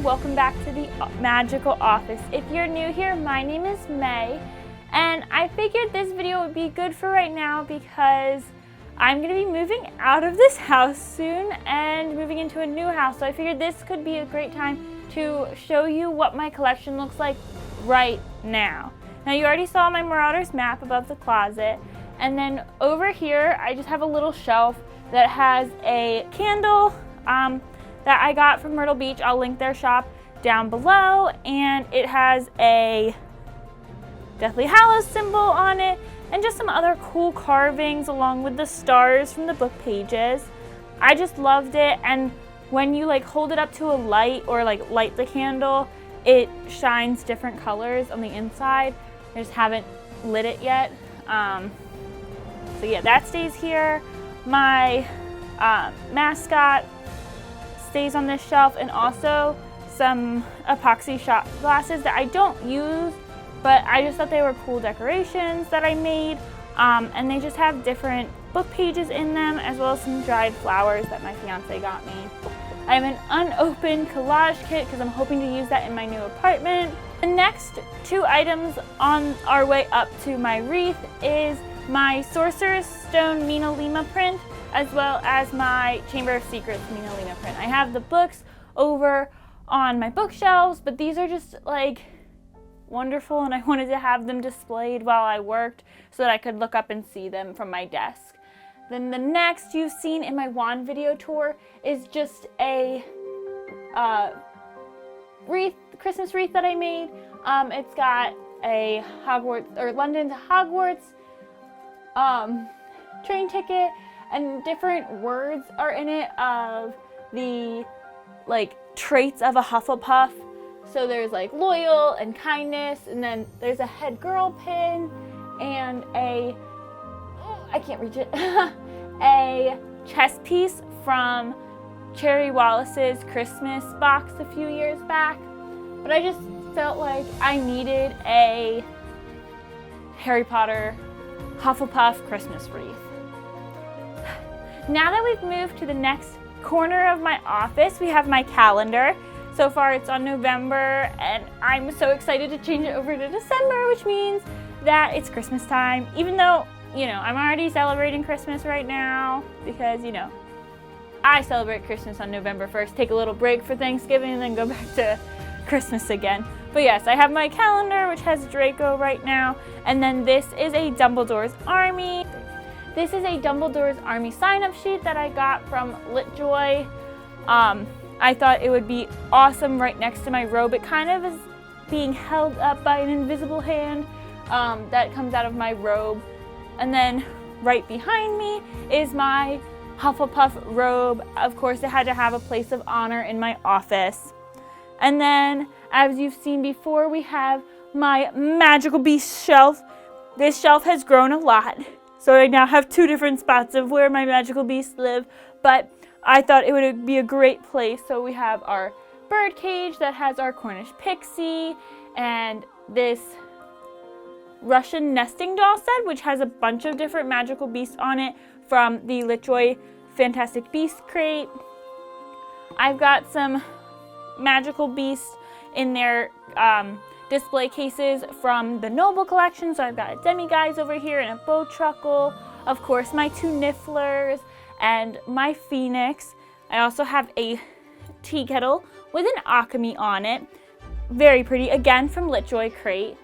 welcome back to the Magical Office. If you're new here, my name is May, and I figured this video would be good for right now because I'm going to be moving out of this house soon and moving into a new house. So I figured this could be a great time to show you what my collection looks like right now. Now you already saw my Marauders map above the closet, and then over here I just have a little shelf that has a candle that I got from Myrtle Beach. I'll link their shop down below, and it has a Deathly Hallows symbol on it and just some other cool carvings along with the stars from the book pages. I just loved it, and when you hold it up to a light or light the candle, it shines different colors on the inside. I just haven't lit it yet. So yeah, that stays here. My mascot stays on this shelf, and also some epoxy shot glasses that I don't use, but I just thought they were cool decorations that I made. And they just have different book pages in them, as well as some dried flowers that my fiance got me. I have an unopened collage kit because I'm hoping to use that in my new apartment. The next two items on our way up to my wreath is my Sorcerer's Stone Mina Lima print, as well as my Chamber of Secrets Mina Lima print. I have the books over on my bookshelves, but these are just wonderful, and I wanted to have them displayed while I worked so that I could look up and see them from my desk. Then the next you've seen in my wand video tour is just a wreath, Christmas wreath that I made. It's got a Hogwarts or London to Hogwarts train ticket, and different words are in it of the traits of a Hufflepuff. So there's loyal and kindness, and then there's a head girl pin and I can't reach it, a chess piece from Cherry Wallace's Christmas box a few years back. But I just felt like I needed a Harry Potter Hufflepuff Christmas wreath. Now that we've moved to the next corner of my office, we have my calendar. So far it's on November, and I'm so excited to change it over to December, which means that it's Christmas time, even though, I'm already celebrating Christmas right now because, I celebrate Christmas on November 1st, take a little break for Thanksgiving, and then go back to Christmas again. But yes, I have my calendar, which has Draco right now, and then this is a Dumbledore's Army. This is a Dumbledore's Army sign-up sheet that I got from LitJoy. I thought it would be awesome right next to my robe. It kind of is being held up by an invisible hand that comes out of my robe. And then right behind me is my Hufflepuff robe. Of course, it had to have a place of honor in my office. And then, as you've seen before, we have my Magical Beast shelf. This shelf has grown a lot, so I now have two different spots of where my Magical Beasts live, but I thought it would be a great place. So we have our bird cage that has our Cornish pixie, and this Russian nesting doll set, which has a bunch of different Magical Beasts on it from the LitJoy Fantastic Beasts crate. I've got some Magical Beasts in their display cases from the Noble collection. So I've got a Demiguise over here and a Bowtruckle, of course my two Nifflers, and my Phoenix. I also have a tea kettle with an Akami on it. Very pretty, again from LitJoy crate.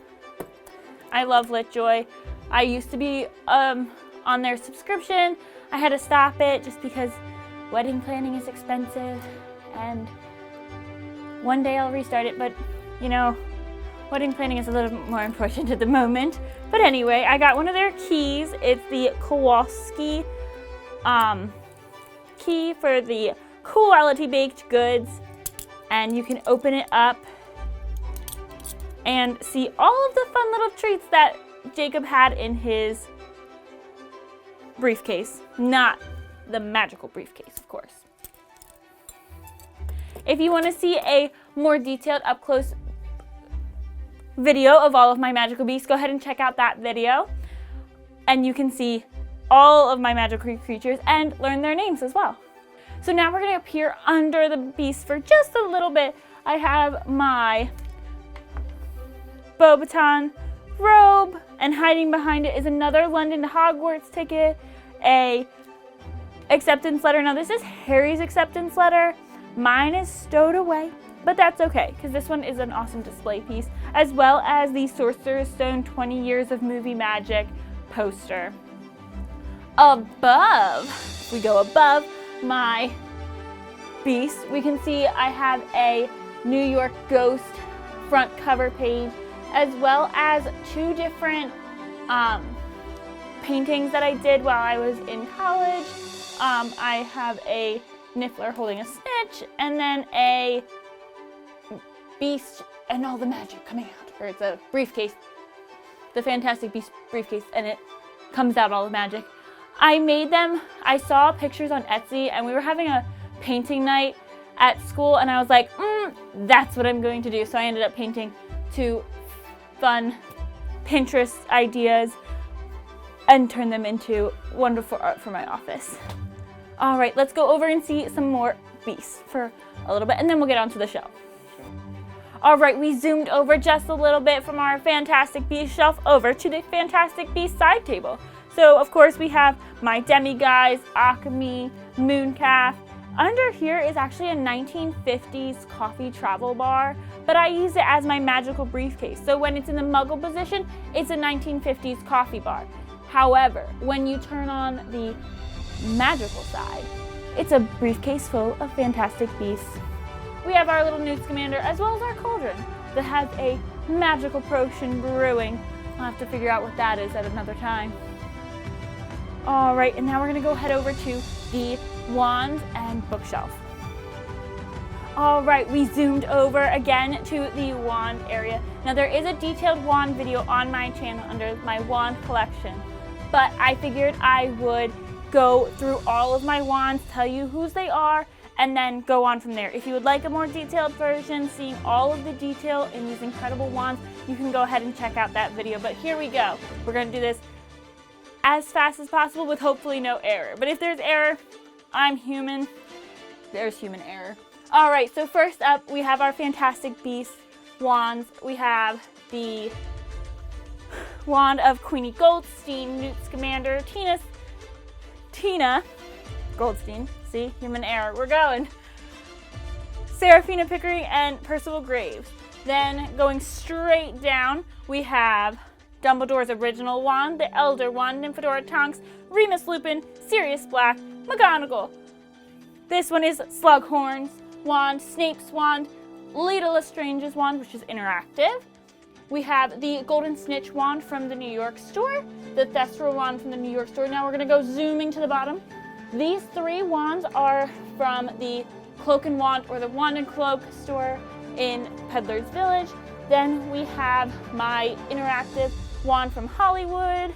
I love LitJoy. I used to be on their subscription. I had to stop it just because wedding planning is expensive, and one day I'll restart it, but wedding planning is a little bit more important at the moment. But anyway, I got one of their keys. It's the Kowalski key for the quality baked goods, and you can open it up and see all of the fun little treats that Jacob had in his briefcase, not the magical briefcase, of course. If you want to see a more detailed up-close video of all of my Magical Beasts, go ahead and check out that video, and you can see all of my magical creatures and learn their names as well. So now we're going to peer under the beast for just a little bit I have my Beauxbaton robe, and hiding behind it is another London to Hogwarts ticket, a acceptance letter. Now this is Harry's acceptance letter. Mine is stowed away, but that's okay because this one is an awesome display piece, as well as the Sorcerer's Stone 20 Years of Movie Magic poster. Above, we go above my beast, we can see I have a New York Ghost front cover page, as well as two different paintings that I did while I was in college. I have a Niffler holding a snitch, and then a Beast and all the magic coming out, or it's a briefcase, the Fantastic Beast briefcase, and it comes out all the magic. I made them, I saw pictures on Etsy, and we were having a painting night at school, and I was like, that's what I'm going to do. So I ended up painting two fun Pinterest ideas and turned them into wonderful art for my office. All right, let's go over and see some more beasts for a little bit, and then we'll get onto the shelf. All right, we zoomed over just a little bit from our Fantastic Beast shelf over to the Fantastic Beast side table. So, of course, we have my Demiguise, Akame, Mooncalf. Under here is actually a 1950s coffee travel bar, but I use it as my magical briefcase. So when it's in the Muggle position, it's a 1950s coffee bar. However, when you turn on the magical side, it's a briefcase full of Fantastic Beasts. We have our little Newt Scamander, as well as our cauldron that has a magical potion brewing. I'll have to figure out what that is at another time. All right, and now we're gonna go head over to the wands and bookshelf. All right, we zoomed over again to the wand area. Now there is a detailed wand video on my channel under my wand collection, but I figured I would go through all of my wands, tell you whose they are, and then go on from there. If you would like a more detailed version, seeing all of the detail in these incredible wands, you can go ahead and check out that video. But here we go. We're gonna do this as fast as possible with hopefully no error. But if there's error, I'm human. There's human error. All right, so first up, we have our Fantastic Beasts wands. We have the wand of Queenie Goldstein, Newt Scamander, Tina Goldstein. See, human error. We're going. Seraphina Pickering and Percival Graves. Then going straight down, we have Dumbledore's original wand, the Elder Wand, Nymphadora Tonks, Remus Lupin, Sirius Black, McGonagall. This one is Slughorn's wand, Snape's wand, Leta Lestrange's wand, which is interactive. We have the Golden Snitch wand from the New York store, the Thestral wand from the New York store. Now we're going to go zooming to the bottom. These three wands are from the Cloak and Wand, or the Wand and Cloak store in Peddler's Village. Then we have my interactive wand from Hollywood.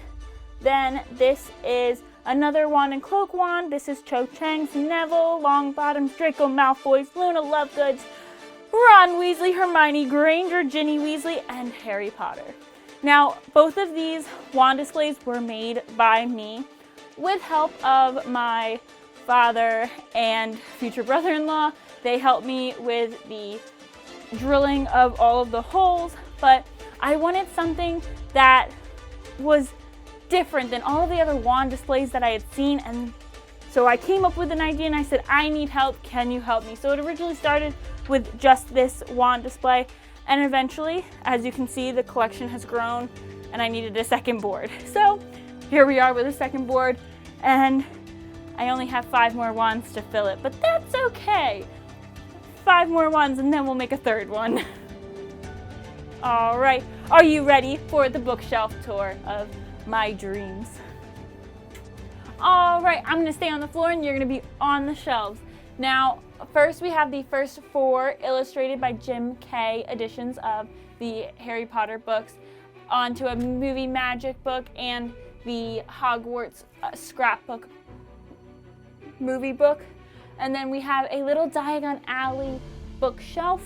Then this is another Wand and Cloak wand. This is Cho Chang's, Neville Longbottom's, Draco Malfoy's, Luna Lovegood's, Ron Weasley, Hermione Granger, Ginny Weasley, and Harry Potter. Now, both of these wand displays were made by me with help of my father and future brother-in-law. They helped me with the drilling of all of the holes, but I wanted something that was different than all of the other wand displays that I had seen, and so I came up with an idea and I said, I need help, can you help me? So it originally started with just this wand display, and eventually, as you can see, the collection has grown and I needed a second board. So here we are with a second board, and I only have 5 more wands to fill it, but that's okay. 5 more wands and then we'll make a third one. All right, are you ready for the bookshelf tour of my dreams? All right, I'm gonna stay on the floor and you're gonna be on the shelves. Now, first we have the first 4 illustrated by Jim Kay editions of the Harry Potter books onto a movie magic book and the Hogwarts scrapbook movie book. And then we have a little Diagon Alley bookshelf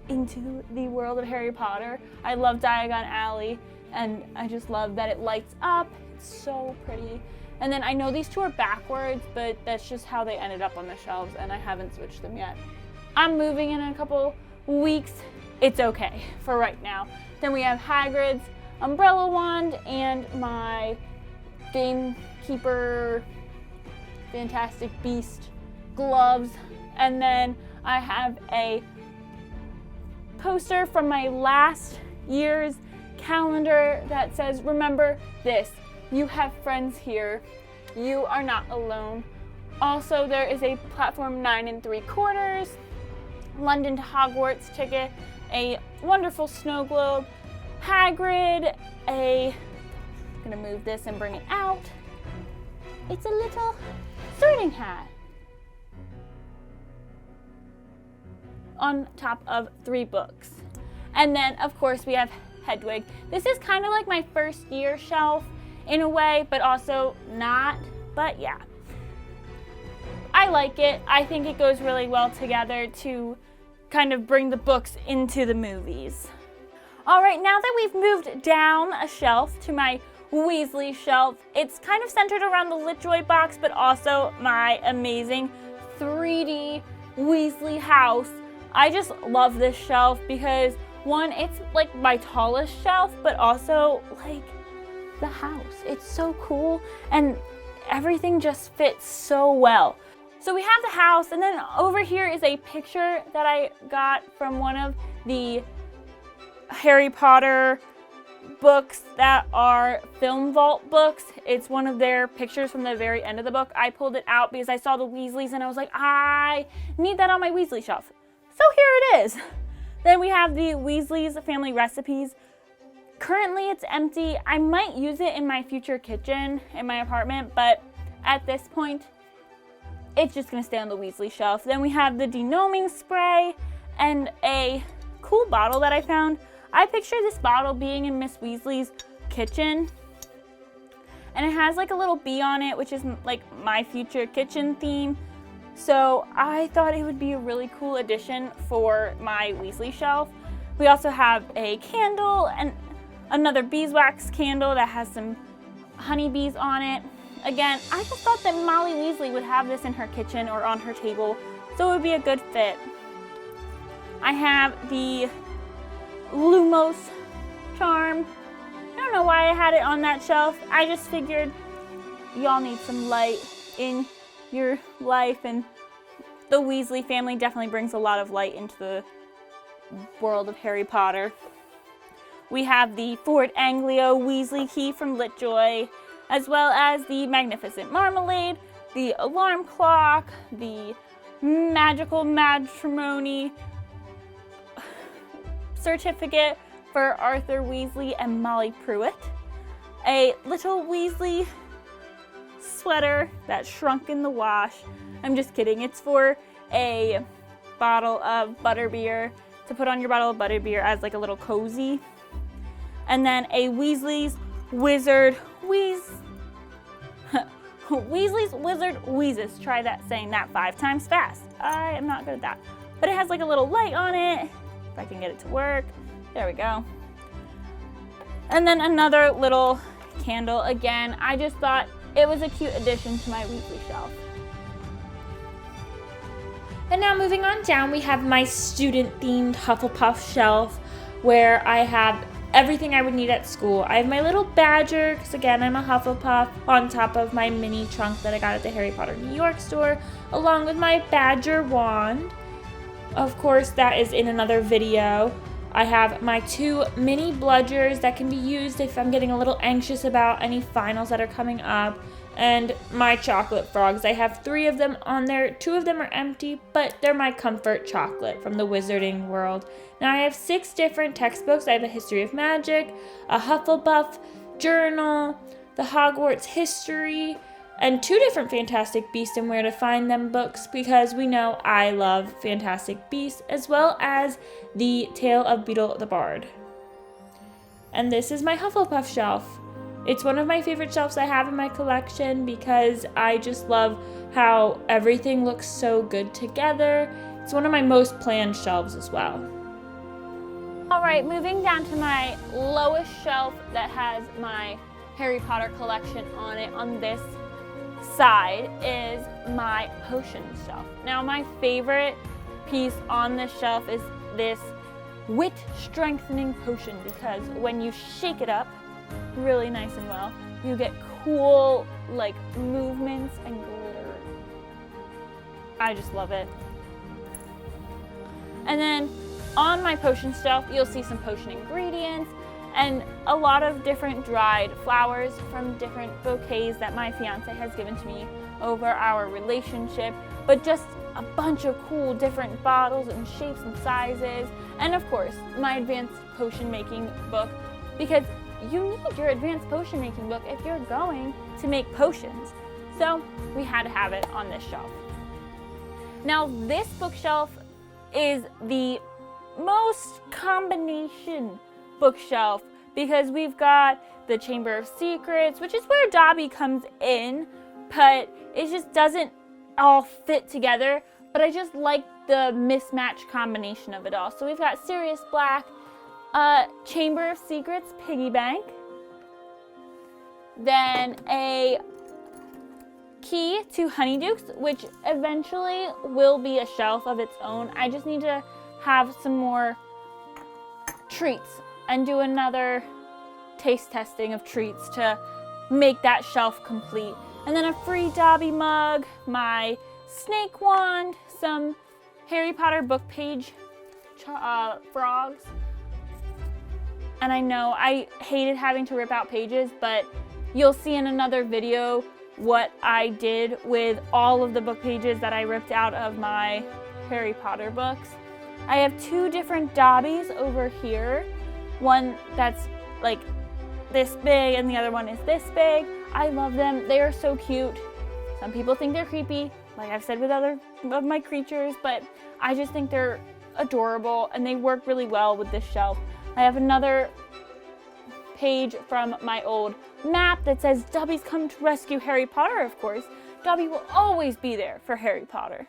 into the world of Harry Potter. I love Diagon Alley, and I just love that it lights up. It's so pretty. And then I know these two are backwards, but that's just how they ended up on the shelves, and I haven't switched them yet. I'm moving in a couple weeks. It's okay for right now. Then we have Hagrid's umbrella wand and my Gamekeeper Fantastic Beast gloves. And then I have a poster from my last year's calendar that says, remember this, you have friends here. You are not alone. Also, there is a platform 9 3/4, London to Hogwarts ticket, a wonderful snow globe, Hagrid, I'm gonna move this and bring it out. It's a little sorting hat on top of 3 books. And then, of course, we have Hedwig. This is kind of like my first year shelf in a way, but also not, but yeah. I like it. I think it goes really well together to kind of bring the books into the movies. All right, now that we've moved down a shelf to my Weasley shelf, it's kind of centered around the LitJoy box, but also my amazing 3D Weasley house. I just love this shelf because one, it's like my tallest shelf, but also like the house. It's so cool and everything just fits so well. So we have the house, and then over here is a picture that I got from one of the Harry Potter books that are Film Vault books. It's one of their pictures from the very end of the book. I pulled it out because I saw the Weasleys and I was like, I need that on my Weasley shelf. So here it is. Then we have the Weasley's Family Recipes. Currently it's empty. I might use it in my future kitchen in my apartment, but at this point, it's just gonna stay on the Weasley shelf. Then we have the denoming spray and a cool bottle that I found. I picture this bottle being in Miss Weasley's kitchen. And it has like a little bee on it, which is like my future kitchen theme. So I thought it would be a really cool addition for my Weasley shelf. We also have a candle and another beeswax candle that has some honeybees on it. Again, I just thought that Molly Weasley would have this in her kitchen or on her table, so it would be a good fit. I have the Lumos charm. I don't know why I had it on that shelf. I just figured y'all need some light in your life, and the Weasley family definitely brings a lot of light into the world of Harry Potter. We have the Ford Anglio Weasley key from LitJoy, as well as the Magnificent Marmalade, the alarm clock, the magical matrimony certificate for Arthur Weasley and Molly Pruitt, a little Weasley sweater that shrunk in the wash. I'm just kidding. It's for a bottle of butterbeer, to put on your bottle of butterbeer as like a little cozy. And then a Weasley's Wizard Weasley's Wizard Wheezes. Try that, saying that 5 times fast. I am not good at that. But it has like a little light on it. If I can get it to work. There we go. And then another little candle. Again, I just thought it was a cute addition to my Weasley shelf. And now moving on down, we have my student-themed Hufflepuff shelf where I have everything I would need at school. I have my little badger, because again, I'm a Hufflepuff, on top of my mini trunk that I got at the Harry Potter New York store, along with my badger wand. Of course, that is in another video. I have my 2 mini bludgers that can be used if I'm getting a little anxious about any finals that are coming up, and my chocolate frogs. I have 3 of them on there. 2 of them are empty, but they're my comfort chocolate from the Wizarding World. Now I have 6 different textbooks. I have a History of Magic, a Hufflepuff journal, the Hogwarts history, and 2 different Fantastic Beasts and Where to Find Them books, because we know I love Fantastic Beasts, as well as the Tale of Beedle the Bard. And this is my Hufflepuff shelf. It's one of my favorite shelves I have in my collection because I just love how everything looks so good together. It's one of my most planned shelves as well. All right, moving down to my lowest shelf that has my Harry Potter collection on it. On this side is my potions shelf. Now, my favorite piece on this shelf is this wit strengthening potion, because when you shake it up really nice and well, you get cool like movements and glitter. I just love it. And then on my potion shelf, you'll see some potion ingredients and a lot of different dried flowers from different bouquets that my fiance has given to me over our relationship, but just a bunch of cool different bottles and shapes and sizes, and of course my advanced potion making book, because you need your advanced potion making book if you're going to make potions. So we had to have it on this shelf. Now this bookshelf is the most combination bookshelf because we've got the Chamber of Secrets, which is where Dobby comes in, but it just doesn't all fit together. But I just like the mismatch combination of it all. So we've got Sirius Black, Chamber of Secrets piggy bank, then a key to Honeydukes, which eventually will be a shelf of its own. I just need to have some more treats and do another taste testing of treats to make that shelf complete. And then a free Dobby mug, my snake wand, some Harry Potter book page frogs. And I know I hated having to rip out pages, but you'll see in another video what I did with all of the book pages that I ripped out of my Harry Potter books. I have two different Dobbies over here. One that's like this big and the other one is this big. I love them. They are so cute. Some people think they're creepy, like I've said with other of my creatures, but I just think they're adorable and they work really well with this shelf. I have another page from my old map that says Dobby's come to rescue Harry Potter, of course. Dobby will always be there for Harry Potter.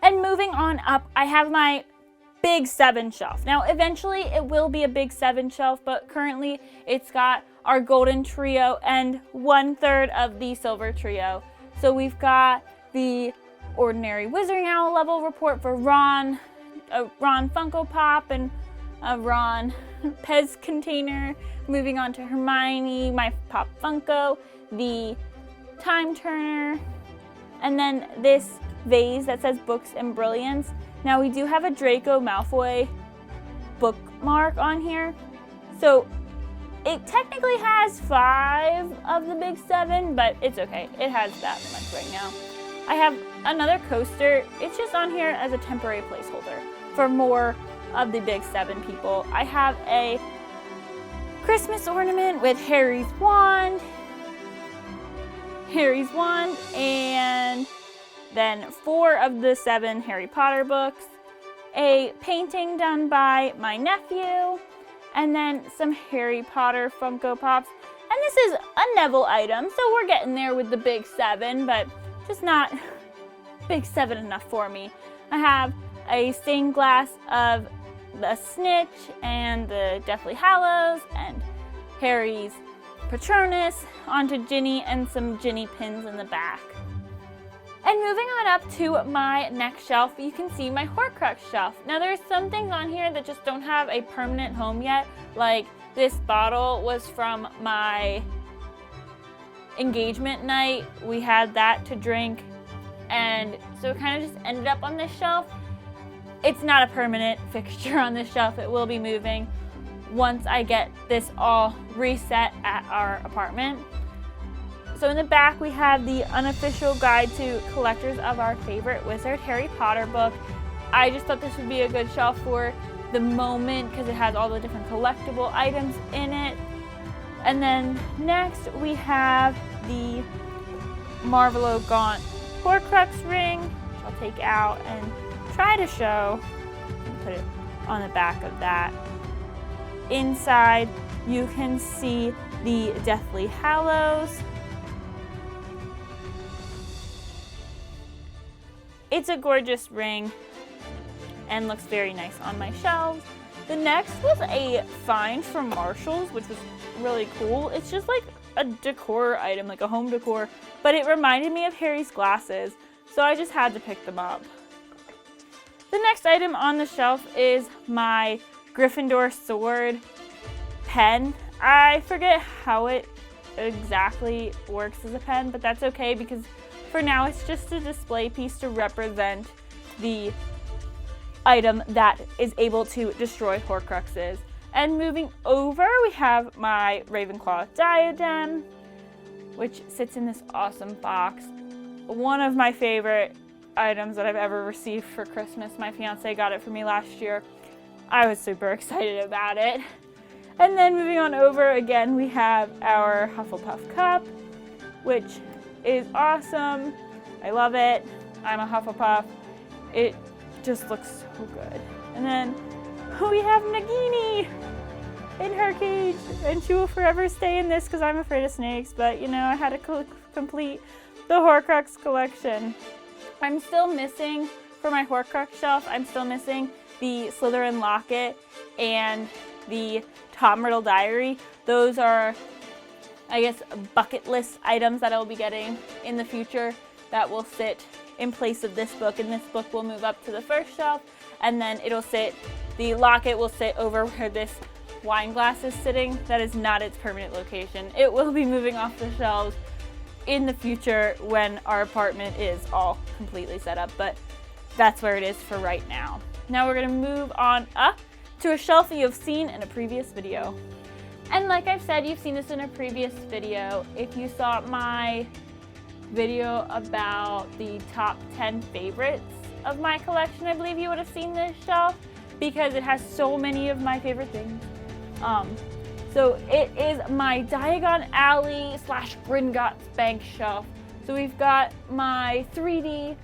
And moving on up, I have my Big 7 shelf. Now, eventually it will be a Big 7 shelf, but currently it's got our golden trio and 1/3 of the silver trio. So we've got the ordinary Wizarding Owl level report for Ron, a Ron Funko Pop, and a Ron Pez container. Moving on to Hermione, my Pop Funko, the Time Turner, and then this vase that says Books and Brilliance. Now we do have a Draco Malfoy bookmark on here, so it technically has 5 of the Big 7, but it's okay. It has that much right now. I have another coaster. It's just on here as a temporary placeholder for more of the Big 7 people. I have a Christmas ornament with Harry's wand, and then 4 of the 7 Harry Potter books, a painting done by my nephew, and then some Harry Potter Funko Pops. And this is a Neville item, so we're getting there with the Big 7, but just not Big 7 enough for me. I have a stained glass of the Snitch and the Deathly Hallows and Harry's Patronus onto Ginny and some Ginny pins in the back. And moving on up to my next shelf, you can see my Horcrux shelf. Now there's some things on here that just don't have a permanent home yet, like this bottle was from my engagement night. We had that to drink, and so it kind of just ended up on this shelf. It's not a permanent fixture on this shelf. It will be moving once I get this all reset at our apartment. So in the back we have the unofficial guide to collectors of our favorite wizard Harry Potter book. I just thought this would be a good shelf for the moment because it has all the different collectible items in it. And then next we have the Marvolo Gaunt Horcrux ring, which I'll take out and try to show and put it on the back of that. Inside you can see the Deathly Hallows. It's a gorgeous ring and looks very nice on my shelves. The next was a find from Marshall's, which was really cool. It's just like a decor item, like a home decor, but it reminded me of Harry's glasses, so I just had to pick them up. The next item on the shelf is my Gryffindor sword pen. I forget how it exactly works as a pen, but that's okay because for now it's just a display piece to represent the item that is able to destroy Horcruxes. And moving over, we have my Ravenclaw diadem, which sits in this awesome box. One of my favorite items that I've ever received for Christmas. My fiance got it for me last year. I was super excited about it. And then moving on over, again, we have our Hufflepuff cup, which is awesome. I love it. I'm a Hufflepuff. It just looks so good. And then we have Nagini in her cage, and she will forever stay in this because I'm afraid of snakes, but you know, I had to complete the Horcrux collection. I'm still missing, for my Horcrux shelf, I'm still missing the Slytherin locket and the Tom Riddle diary. Those are, I guess, bucket list items that I'll be getting in the future that will sit in place of this book, and this book will move up to the first shelf, and then it'll sit, the locket will sit over where this wine glass is sitting. That is not its permanent location. It will be moving off the shelves in the future when our apartment is all completely set up, but that's where it is for right now. Now we're gonna move on up to a shelf that you've seen in a previous video. And like I've said, you've seen this in a previous video. If you saw my video about the top 10 favorites of my collection, I believe you would have seen this shelf because it has so many of my favorite things. So it is my Diagon Alley / Gringotts Bank shelf. So we've got my 3D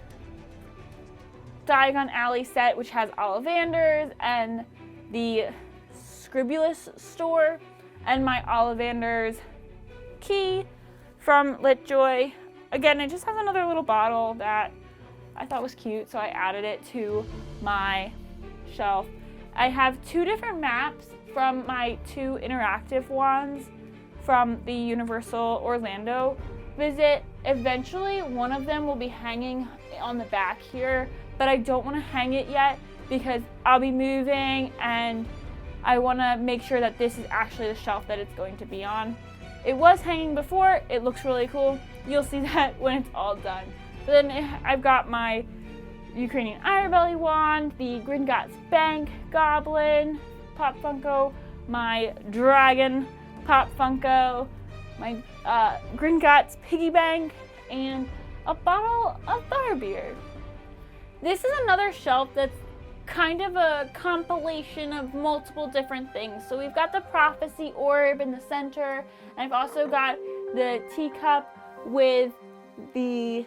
Diagon Alley set, which has Ollivanders and the Scribulus store, and my Ollivanders key from Litjoy. Again, it just has another little bottle that I thought was cute, so I added it to my shelf. I have two different maps from my two interactive wands from the Universal Orlando visit. Eventually, one of them will be hanging on the back here, but I don't want to hang it yet because I'll be moving and I want to make sure that this is actually the shelf that it's going to be on. It was hanging before. It looks really cool. You'll see that when it's all done. But then I've got my Ukrainian Ironbelly wand, the Gringotts Bank Goblin Pop Funko, my Dragon Pop Funko, my Gringotts Piggy Bank, and a bottle of butterbeer. This is another shelf that's kind of a compilation of multiple different things. So we've got the Prophecy Orb in the center, and I've also got the teacup with the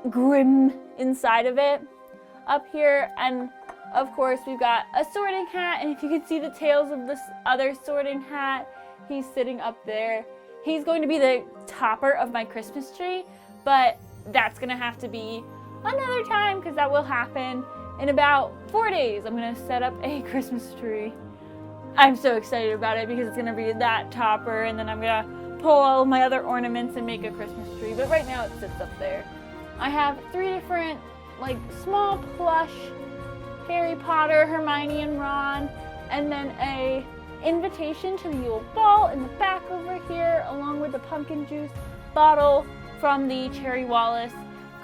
Grim inside of it up here, and of course we've got a sorting hat, and if you can see the tails of this other sorting hat, he's sitting up there. He's going to be the topper of my Christmas tree, but that's gonna have to be another time because that will happen in about 4 days. I'm gonna set up a Christmas tree. I'm so excited about it because it's gonna be that topper, and then I'm gonna pull all of my other ornaments and make a Christmas tree, but right now it sits up there. I have 3 different like small plush Harry Potter, Hermione, and Ron, and then a invitation to the Yule Ball in the back over here, along with the pumpkin juice bottle from the Cherry Wallace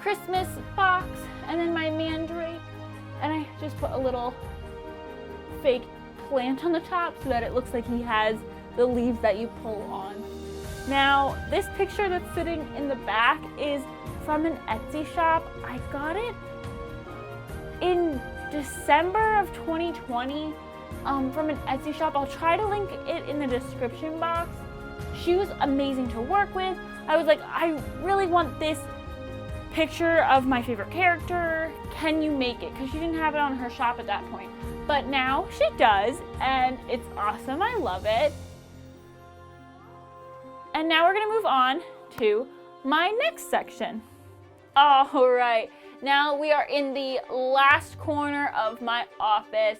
Christmas box, and then my mandrake, and I just put a little fake plant on the top so that it looks like he has the leaves that you pull on. Now, this picture that's sitting in the back is from an Etsy shop. I got it in December of 2020 from an Etsy shop. I'll try to link it in the description box. She was amazing to work with. I was like, I really want this picture of my favorite character. Can you make it? Because she didn't have it on her shop at that point. But now she does, and it's awesome. I love it. And now we're gonna move on to my next section. All right, now we are in the last corner of my office.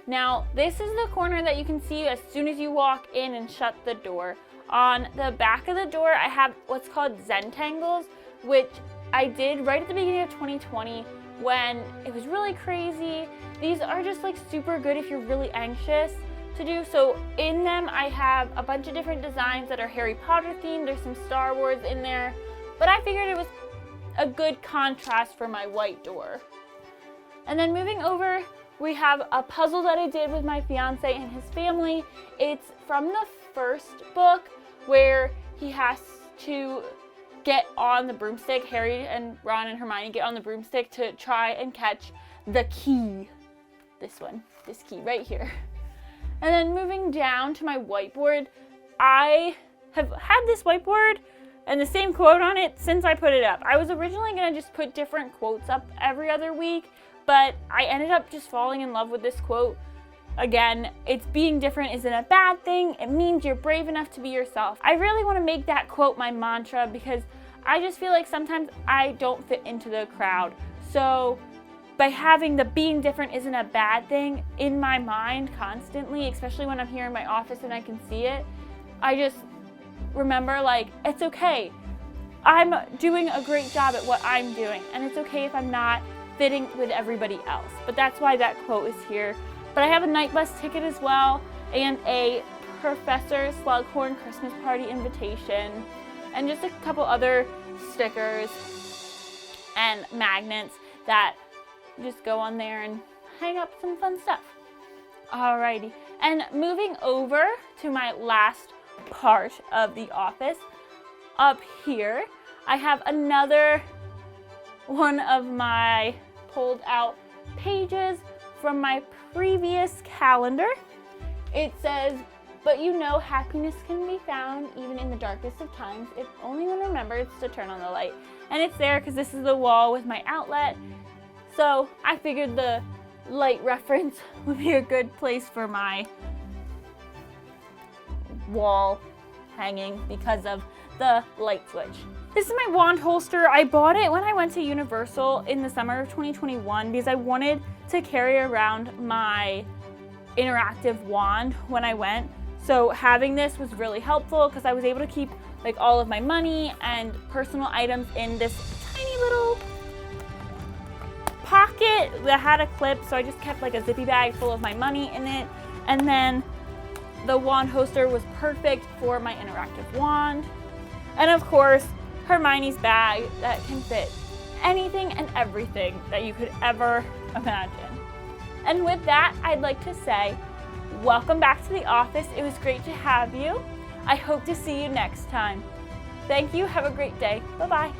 Now, this is the corner that you can see as soon as you walk in and shut the door. On the back of the door, I have what's called Zentangles, which I did right at the beginning of 2020 when it was really crazy. These are just like super good if you're really anxious to do. So in them I have a bunch of different designs that are Harry Potter themed. There's some Star Wars in there, but I figured it was a good contrast for my white door. And then moving over, we have a puzzle that I did with my fiance and his family. It's from the first book where he has to get on the broomstick. Harry and Ron and Hermione get on the broomstick to try and catch the key. This key right here. And then moving down to my whiteboard, I have had this whiteboard and the same quote on it since I put it up. I was originally gonna just put different quotes up every other week, but I ended up just falling in love with this quote. Again, it's being different isn't a bad thing. It means you're brave enough to be yourself. I really want to make that quote my mantra because I just feel like sometimes I don't fit into the crowd. So by having the being different isn't a bad thing in my mind constantly, especially when I'm here in my office and I can see it, I just remember like, it's okay. I'm doing a great job at what I'm doing, and it's okay if I'm not fitting with everybody else. But that's why that quote is here. But I have a night bus ticket as well, and a Professor Slughorn Christmas party invitation, and just a couple other stickers and magnets that just go on there and hang up some fun stuff. Alrighty, and moving over to my last part of the office, up here, I have another one of my pulled out pages from my previous calendar. It says, "But you know happiness can be found even in the darkest of times if only one remembers to turn on the light." And it's there because this is the wall with my outlet. So I figured the light reference would be a good place for my wall hanging because of the light switch. This is my wand holster. I bought it when I went to Universal in the summer of 2021 because I wanted to carry around my interactive wand when I went. So having this was really helpful because I was able to keep like all of my money and personal items in this tiny little pocket that had a clip. So I just kept like a zippy bag full of my money in it. And then the wand holster was perfect for my interactive wand. And of course, Hermione's bag that can fit anything and everything that you could ever imagine. And with that, I'd like to say, welcome back to the office. It was great to have you. I hope to see you next time. Thank you. Have a great day. Bye-bye.